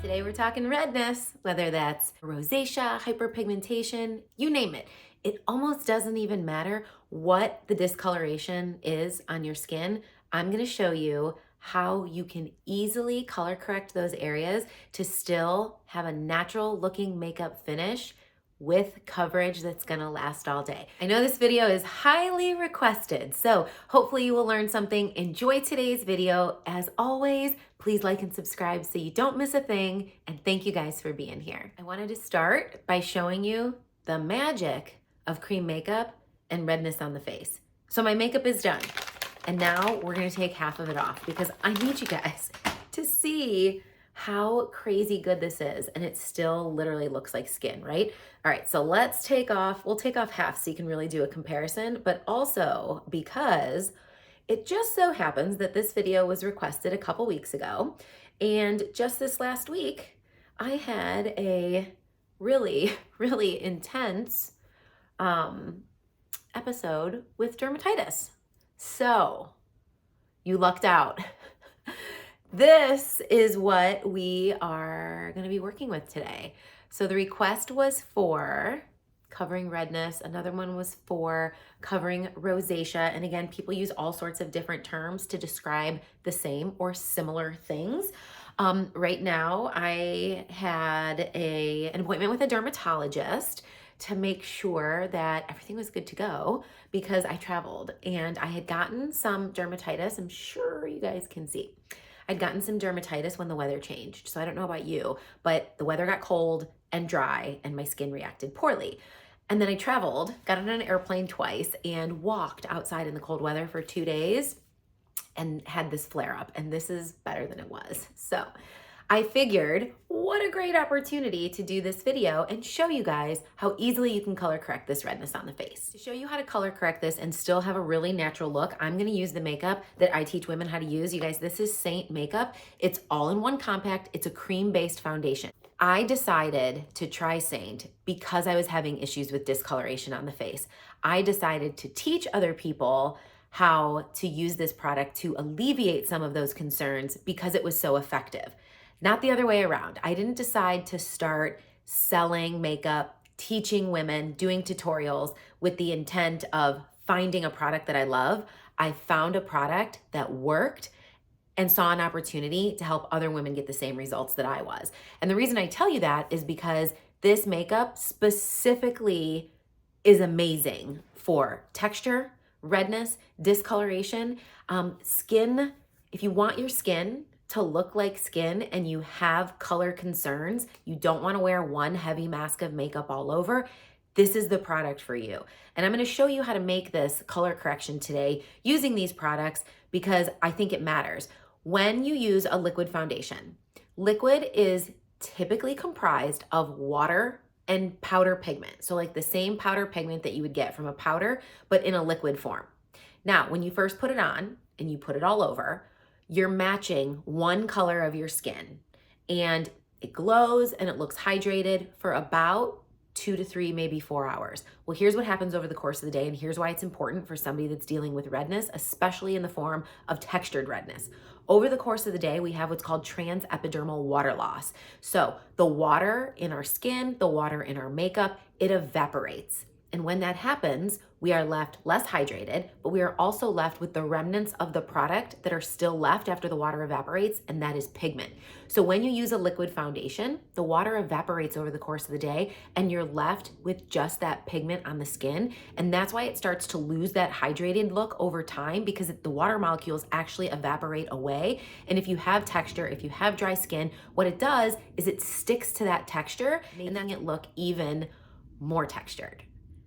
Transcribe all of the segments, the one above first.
Today we're talking redness, whether that's rosacea, hyperpigmentation, you name it. It almost doesn't even matter what the discoloration is on your skin. I'm gonna show you how you can easily color correct those areas to still have a natural looking makeup finish with coverage that's gonna last all day. I know this video is highly requested, so hopefully you will learn something. Enjoy today's video. As always, please like and subscribe so you don't miss a thing, and thank you guys for being here. I wanted to start by showing you the magic of cream makeup and redness on the face. So my makeup is done, and now we're gonna take half of it off because I need you guys to see how crazy good this is, and it still literally looks like skin, right? All right, so we'll take off half so you can really do a comparison, but also because it just so happens that this video was requested a couple weeks ago, and just this last week, I had a really, really intense episode with dermatitis. So you lucked out. This is what we are going to be working with today. So the request was for covering redness. Another one was for covering rosacea. And again, people use all sorts of different terms to describe the same or similar things. Right now, I had an appointment with a dermatologist to make sure that everything was good to go because I traveled and I had gotten some dermatitis. I'm sure you guys can see. I'd gotten some dermatitis when the weather changed. So I don't know about you, but the weather got cold and dry and my skin reacted poorly. And then I traveled, got on an airplane twice and walked outside in the cold weather for 2 days and had this flare up. And this is better than it was. So I figured, what a great opportunity to do this video and show you guys how easily you can color correct this redness on the face. To show you how to color correct this and still have a really natural look, I'm gonna use the makeup that I teach women how to use. You guys, this is Seint makeup. It's all-in-one compact. It's a cream-based foundation. I decided to try Seint because I was having issues with discoloration on the face. I decided to teach other people how to use this product to alleviate some of those concerns because it was so effective. Not the other way around. I didn't decide to start selling makeup, teaching women, doing tutorials with the intent of finding a product that I love. I found a product that worked and saw an opportunity to help other women get the same results that I was. And the reason I tell you that is because this makeup specifically is amazing for texture, redness, discoloration, skin. If you want your skin to look like skin and you have color concerns, you don't want to wear one heavy mask of makeup all over, this is the product for you. And I'm going to show you how to make this color correction today using these products because I think it matters. When you use a liquid foundation, liquid is typically comprised of water and powder pigment. So like the same powder pigment that you would get from a powder, but in a liquid form. Now, when you first put it on and you put it all over, you're matching one color of your skin and it glows and it looks hydrated for about 2 to 3, maybe 4 hours. Well, here's what happens over the course of the day, and here's why it's important for somebody that's dealing with redness, especially in the form of textured redness. Over the course of the day, we have what's called transepidermal water loss. So the water in our skin, the water in our makeup, it evaporates. And when that happens, we are left less hydrated, but we are also left with the remnants of the product that are still left after the water evaporates, and that is pigment. So when you use a liquid foundation, the water evaporates over the course of the day, and you're left with just that pigment on the skin. And that's why it starts to lose that hydrated look over time because the water molecules actually evaporate away. And if you have texture, if you have dry skin, what it does is it sticks to that texture, making it look even more textured.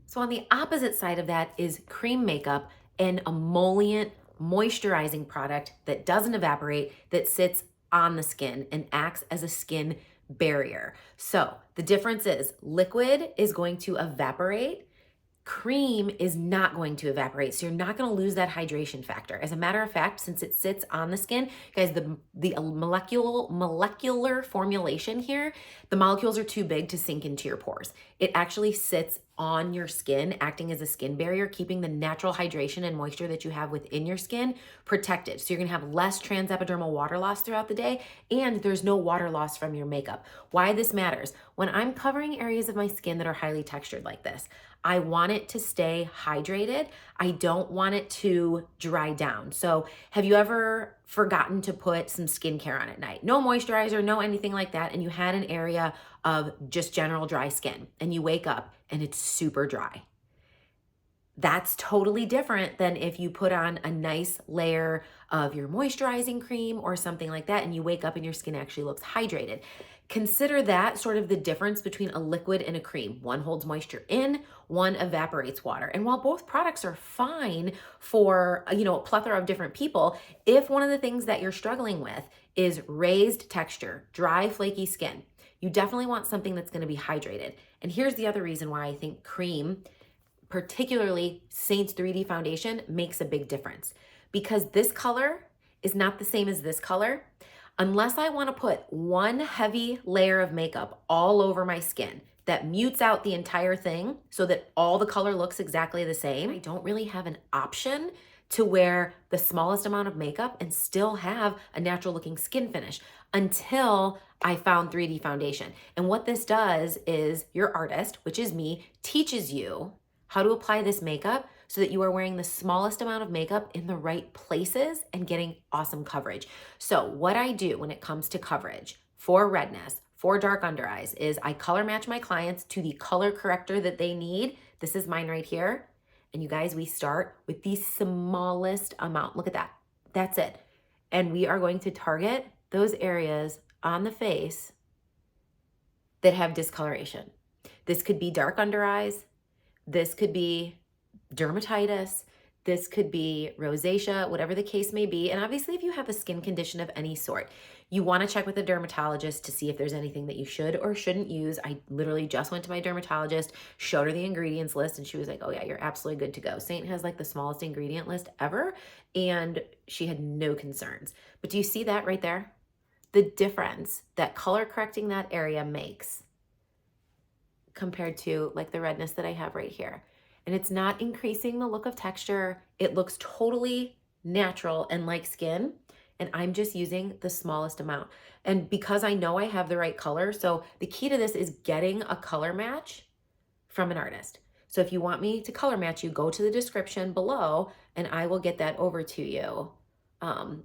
So on the opposite side of that is cream makeup, an emollient moisturizing product that doesn't evaporate, that sits on the skin and acts as a skin barrier. So the difference is liquid is going to evaporate, cream is not going to evaporate. So you're not going to lose that hydration factor. As a matter of fact, since it sits on the skin, guys, the molecular formulation here, the molecules are too big to sink into your pores. It actually sits on your skin, acting as a skin barrier, keeping the natural hydration and moisture that you have within your skin protected. So you're gonna have less transepidermal water loss throughout the day, and there's no water loss from your makeup. Why this matters: when I'm covering areas of my skin that are highly textured like this, I want it to stay hydrated. I don't want it to dry down. So have you ever forgotten to put some skincare on at night? No moisturizer, no anything like that, and you had an area of just general dry skin, and you wake up and it's super dry. That's totally different than if you put on a nice layer of your moisturizing cream or something like that, and you wake up and your skin actually looks hydrated. Consider that sort of the difference between a liquid and a cream. One holds moisture in, one evaporates water. And while both products are fine for, a plethora of different people, if one of the things that you're struggling with is raised texture, dry, flaky skin, you definitely want something that's going to be hydrated. And here's the other reason why I think cream, particularly Seint's 3D foundation, makes a big difference. Because this color is not the same as this color. Unless I want to put one heavy layer of makeup all over my skin that mutes out the entire thing so that all the color looks exactly the same, I don't really have an option to wear the smallest amount of makeup and still have a natural looking skin finish until I found 3D foundation. And what this does is your artist, which is me, teaches you how to apply this makeup so that you are wearing the smallest amount of makeup in the right places and getting awesome coverage. So what I do when it comes to coverage for redness, for dark under eyes, is I color match my clients to the color corrector that they need. This is mine right here. And you guys, we start with the smallest amount. Look at that. That's it. And we are going to target those areas on the face that have discoloration. This could be dark under eyes. This could be dermatitis. This could be rosacea, whatever the case may be. And obviously, if you have a skin condition of any sort, you want to check with a dermatologist to see if there's anything that you should or shouldn't use. I literally just went to my dermatologist, showed her the ingredients list, and she was like, oh yeah, you're absolutely good to go. Seint has like the smallest ingredient list ever, and she had no concerns. But do you see that right there? The difference that color correcting that area makes compared to like the redness that I have right here. And it's not increasing the look of texture. It looks totally natural and like skin. And I'm just using the smallest amount. And because I know I have the right color, so the key to this is getting a color match from an artist. So if you want me to color match you, go to the description below and I will get that over to you.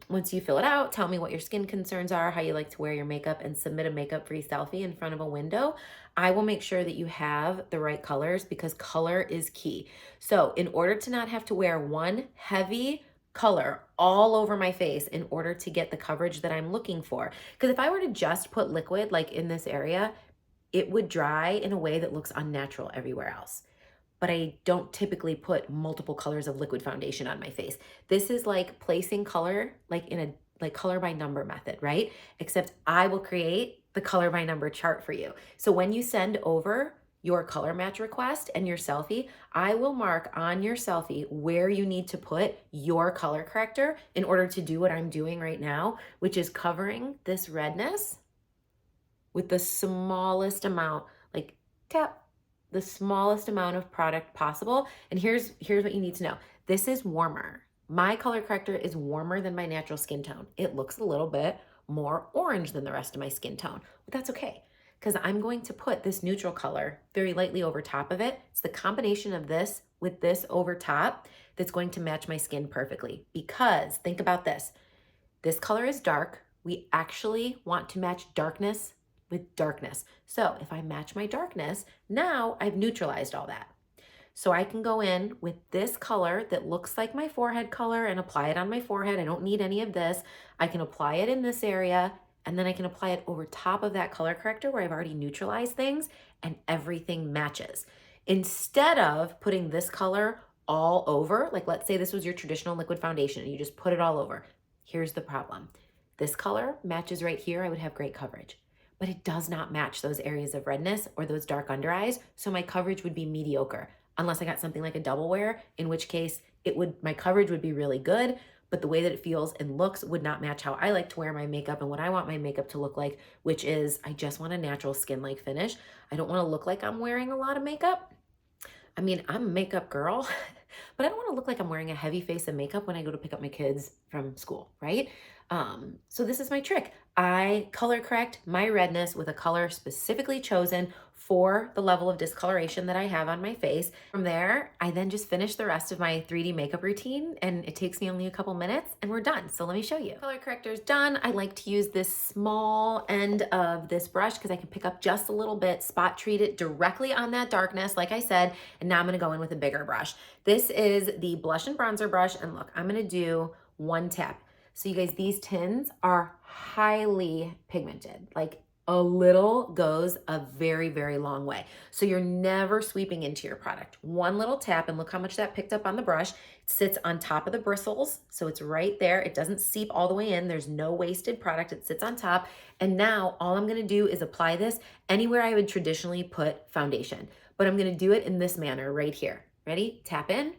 Once you fill it out, tell me what your skin concerns are, how you like to wear your makeup, and submit a makeup-free selfie in front of a window. I will make sure that you have the right colors because color is key. So in order to not have to wear one heavy color all over my face in order to get the coverage that I'm looking for, because if I were to just put liquid like in this area, it would dry in a way that looks unnatural everywhere else. But I don't typically put multiple colors of liquid foundation on my face. This is like placing color like in a color by number method, right? Except I will create the color by number chart for you. So when you send over your color match request and your selfie, I will mark on your selfie where you need to put your color corrector in order to do what I'm doing right now, which is covering this redness with the smallest amount, like tap, the smallest amount of product possible. And here's what you need to know. This is warmer. My color corrector is warmer than my natural skin tone. It looks a little bit more orange than the rest of my skin tone, but that's okay because I'm going to put this neutral color very lightly over top of it. It's the combination of this with this over top that's going to match my skin perfectly. Because think about this. This color is dark. We actually want to match darkness with darkness. So if I match my darkness, now I've neutralized all that. So I can go in with this color that looks like my forehead color and apply it on my forehead. I don't need any of this. I can apply it in this area, and then I can apply it over top of that color corrector where I've already neutralized things, and everything matches. Instead of putting this color all over, like let's say this was your traditional liquid foundation and you just put it all over. Here's the problem. This color matches right here. I would have great coverage. But it does not match those areas of redness or those dark under eyes, so my coverage would be mediocre, unless I got something like a double wear, in which case my coverage would be really good, but the way that it feels and looks would not match how I like to wear my makeup and what I want my makeup to look like, which is I just want a natural skin-like finish. I don't want to look like I'm wearing a lot of makeup. I mean, I'm a makeup girl, but I don't want to look like I'm wearing a heavy face of makeup when I go to pick up my kids from school, right? So this is my trick. I color correct my redness with a color specifically chosen for the level of discoloration that I have on my face. From there, I then just finish the rest of my 3D makeup routine, and it takes me only a couple minutes and we're done. So let me show you. Color corrector is done. I like to use this small end of this brush because I can pick up just a little bit, spot treat it directly on that darkness, like I said, and now I'm gonna go in with a bigger brush. This is the blush and bronzer brush, and look, I'm gonna do one tap. So you guys, these tins are highly pigmented. Like a little goes a very, very long way. So you're never sweeping into your product. One little tap, and look how much that picked up on the brush. It sits on top of the bristles, so it's right there. It doesn't seep all the way in. There's no wasted product. It sits on top. And now all I'm gonna do is apply this anywhere I would traditionally put foundation. But I'm gonna do it in this manner right here. Ready? Tap in,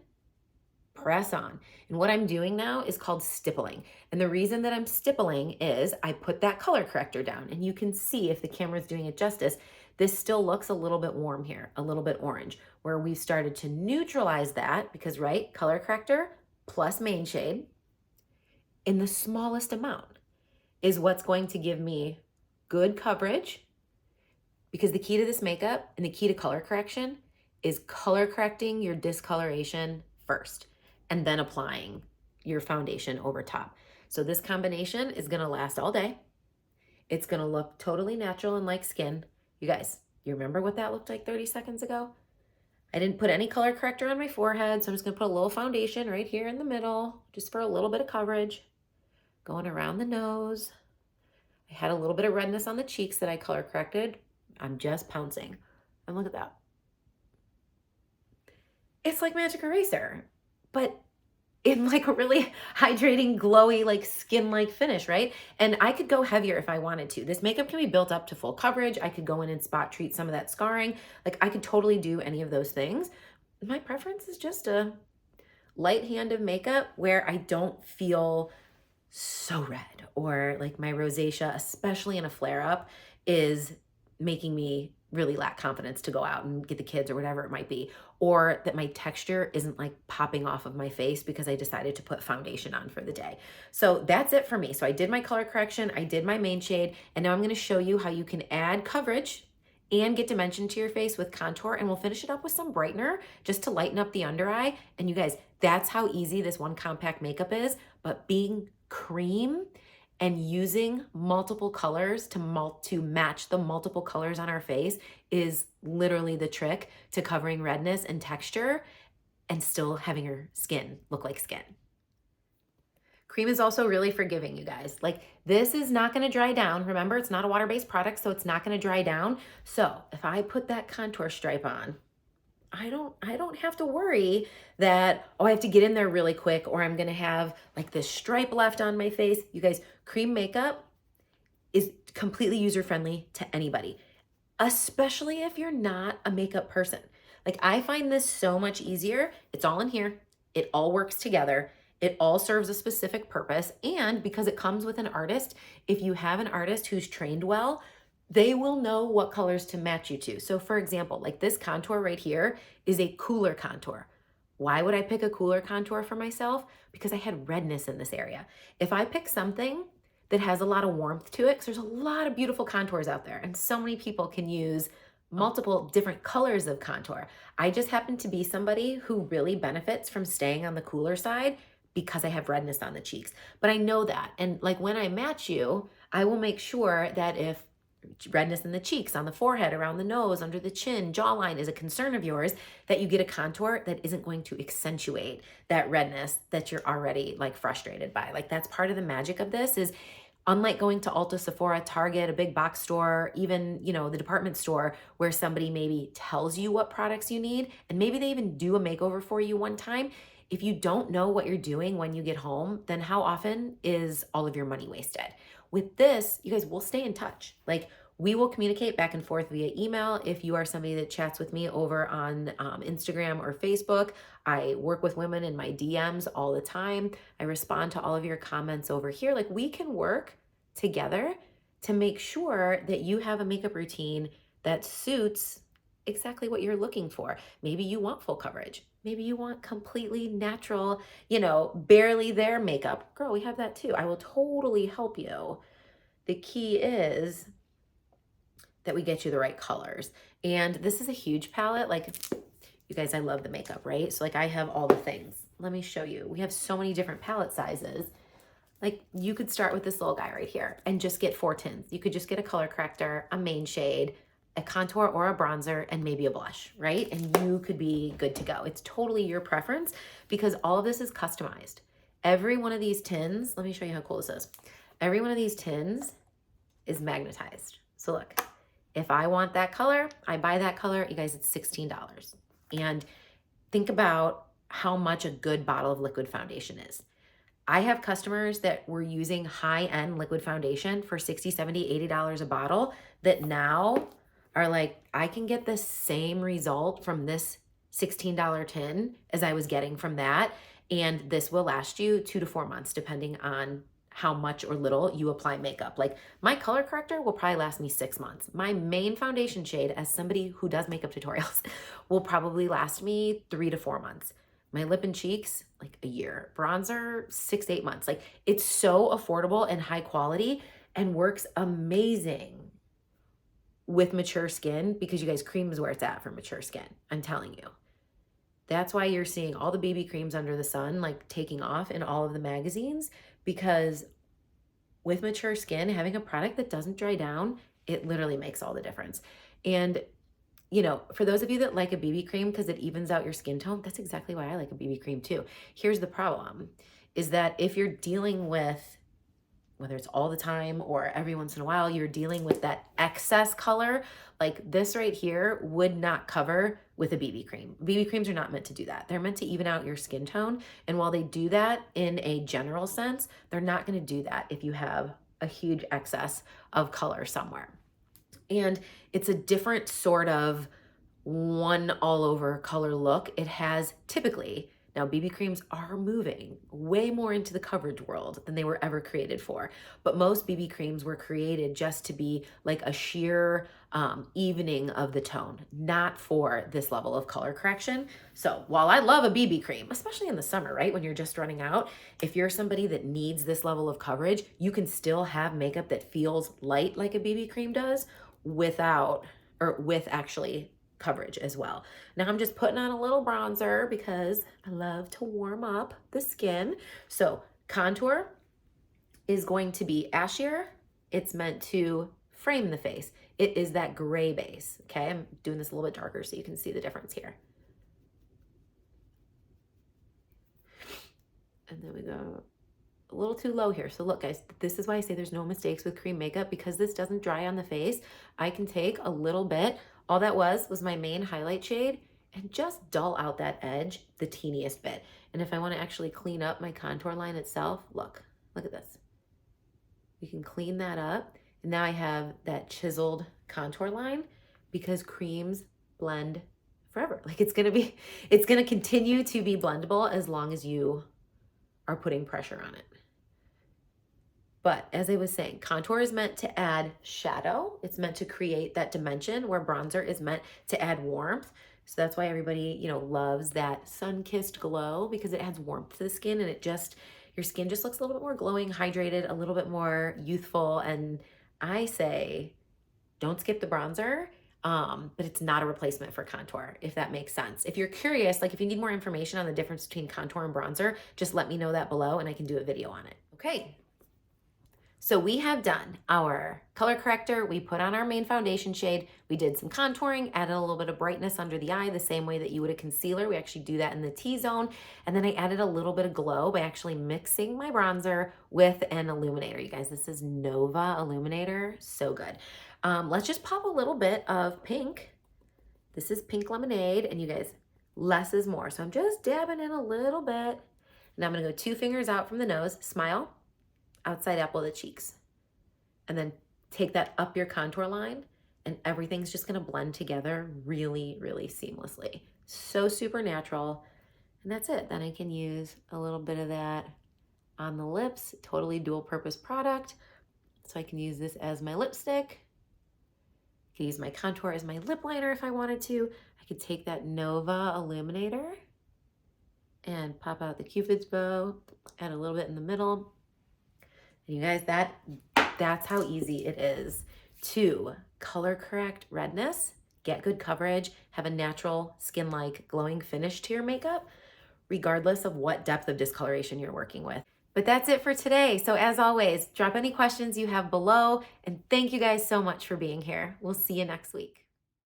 press on. And what I'm doing now is called stippling. And the reason that I'm stippling is I put that color corrector down, and you can see, if the camera is doing it justice, this still looks a little bit warm here, a little bit orange, where we've started to neutralize that because, right, color corrector plus main shade in the smallest amount is what's going to give me good coverage, because the key to this makeup and the key to color correction is color correcting your discoloration first and then applying your foundation over top. So this combination is gonna last all day. It's gonna look totally natural and like skin. You guys, you remember what that looked like 30 seconds ago? I didn't put any color corrector on my forehead, so I'm just gonna put a little foundation right here in the middle, just for a little bit of coverage. Going around the nose. I had a little bit of redness on the cheeks that I color corrected. I'm just pouncing. And look at that. It's like magic eraser, but in like a really hydrating, glowy, like skin-like finish, right? And I could go heavier if I wanted to. This makeup can be built up to full coverage. I could go in and spot treat some of that scarring. Like I could totally do any of those things. My preference is just a light hand of makeup where I don't feel so red, or like my rosacea, especially in a flare up, is making me really lack confidence to go out and get the kids or whatever it might be, or that my texture isn't like popping off of my face because I decided to put foundation on for the day. So that's it for me. So I did my color correction, I did my main shade, and now I'm going to show you how you can add coverage and get dimension to your face with contour, and we'll finish it up with some brightener just to lighten up the under eye. And you guys, that's how easy this one compact makeup is, but being cream and using multiple colors to match the multiple colors on our face is literally the trick to covering redness and texture and still having your skin look like skin. Cream is also really forgiving, you guys. Like this is not gonna dry down. Remember, it's not a water-based product, so it's not gonna dry down. So if I put that contour stripe on, I don't have to worry that, oh, I have to get in there really quick, or I'm gonna have like this stripe left on my face. You guys, cream makeup is completely user-friendly to anybody, especially if you're not a makeup person. Like I find this so much easier. It's all in here. It all works together. It all serves a specific purpose. And because it comes with an artist, if you have an artist who's trained well, they will know what colors to match you to. So for example, like this contour right here is a cooler contour. Why would I pick a cooler contour for myself? Because I had redness in this area. If I pick something that has a lot of warmth to it, because there's a lot of beautiful contours out there and so many people can use multiple different colors of contour. I just happen to be somebody who really benefits from staying on the cooler side because I have redness on the cheeks. But I know that. And like when I match you, I will make sure that if redness in the cheeks, on the forehead, around the nose, under the chin, jawline is a concern of yours, that you get a contour that isn't going to accentuate that redness that you're already like frustrated by. Like that's part of the magic of this is, unlike going to Ulta, Sephora, Target, a big box store, even, you know, the department store where somebody maybe tells you what products you need and maybe they even do a makeover for you one time. If you don't know what you're doing when you get home, then how often is all of your money wasted? With this, you guys will stay in touch. Like we will communicate back and forth via email. If you are somebody that chats with me over on Instagram or Facebook, I work with women in my DMs all the time. I respond to all of your comments over here. Like we can work together to make sure that you have a makeup routine that suits exactly what you're looking for. Maybe you want full coverage. Maybe you want completely natural, barely there makeup. Girl, we have that too. I will totally help you. The key is that we get you the right colors. And this is a huge palette. Like, you guys, I love the makeup, right? So like I have all the things. Let me show you. We have so many different palette sizes. Like you could start with this little guy right here and just get 4 tints. You could just get a color corrector, a main shade, a contour or a bronzer, and maybe a blush, right? And you could be good to go. It's totally your preference because all of this is customized. Every one of these tins, let me show you how cool this is. Every one of these tins is magnetized. So look, if I want that color, I buy that color. You guys, it's $16. And think about how much a good bottle of liquid foundation is. I have customers that were using high-end liquid foundation for $60, $70, $80 a bottle that now are like, I can get the same result from this $16 tin as I was getting from that. And this will last you 2 to 4 months, depending on how much or little you apply makeup. Like my color corrector will probably last me 6 months. My main foundation shade, as somebody who does makeup tutorials, will probably last me 3 to 4 months. My lip and cheeks, like a year. Bronzer, 6 to 8 months. Like it's so affordable and high quality and works amazing with mature skin because you guys, cream is where it's at for mature skin. I'm telling you. That's why you're seeing all the BB creams under the sun, like taking off in all of the magazines, because with mature skin, having a product that doesn't dry down, it literally makes all the difference. And for those of you that like a BB cream because it evens out your skin tone, that's exactly why I like a BB cream too. Here's the problem, is that if you're dealing with, whether it's all the time or every once in a while, you're dealing with that excess color, like this right here would not cover with a BB cream. BB creams are not meant to do that. They're meant to even out your skin tone. And while they do that in a general sense, they're not going to do that if you have a huge excess of color somewhere. And it's a different sort of one all over color look. It has typically, now BB creams are moving way more into the coverage world than they were ever created for. But most BB creams were created just to be like a sheer evening of the tone, not for this level of color correction. So while I love a BB cream, especially in the summer, right? When you're just running out, if you're somebody that needs this level of coverage, you can still have makeup that feels light like a BB cream does without, or with actually coverage as well. Now I'm just putting on a little bronzer because I love to warm up the skin. So contour is going to be ashier. It's meant to frame the face. It is that gray base. Okay, I'm doing this a little bit darker so you can see the difference here. And then we go a little too low here. So look guys, this is why I say there's no mistakes with cream makeup, because this doesn't dry on the face. I can take a little bit, all that was my main highlight shade, and just dull out that edge the teeniest bit. And if I want to actually clean up my contour line itself, look at this. We can clean that up. And now I have that chiseled contour line, because creams blend forever. Like it's going to continue to be blendable as long as you are putting pressure on it. But as I was saying, contour is meant to add shadow. It's meant to create that dimension, where bronzer is meant to add warmth. So that's why everybody, loves that sun-kissed glow, because it adds warmth to the skin, and your skin just looks a little bit more glowing, hydrated, a little bit more youthful. And I say, don't skip the bronzer, but it's not a replacement for contour, if that makes sense. If you're curious, like if you need more information on the difference between contour and bronzer, just let me know that below and I can do a video on it. Okay. So we have done our color corrector, we put on our main foundation shade, we did some contouring, added a little bit of brightness under the eye, the same way that you would a concealer. We actually do that in the T-zone. And then I added a little bit of glow by actually mixing my bronzer with an illuminator. You guys, this is Nova Illuminator, so good. Let's just pop a little bit of pink. This is Pink Lemonade, and you guys, less is more. So I'm just dabbing in a little bit. Now I'm gonna go 2 fingers out from the nose, smile, outside apple of the cheeks, and then take that up your contour line, and everything's just gonna blend together really, really seamlessly. So super natural. And that's it. Then I can use a little bit of that on the lips, totally dual purpose product. So I can use this as my lipstick, could use my contour as my lip liner if I wanted to. I could take that Nova illuminator and pop out the Cupid's bow, add a little bit in the middle. And you guys, that's how easy it is to color correct redness, get good coverage, have a natural skin-like glowing finish to your makeup, regardless of what depth of discoloration you're working with. But that's it for today. So as always, drop any questions you have below, and thank you guys so much for being here. We'll see you next week.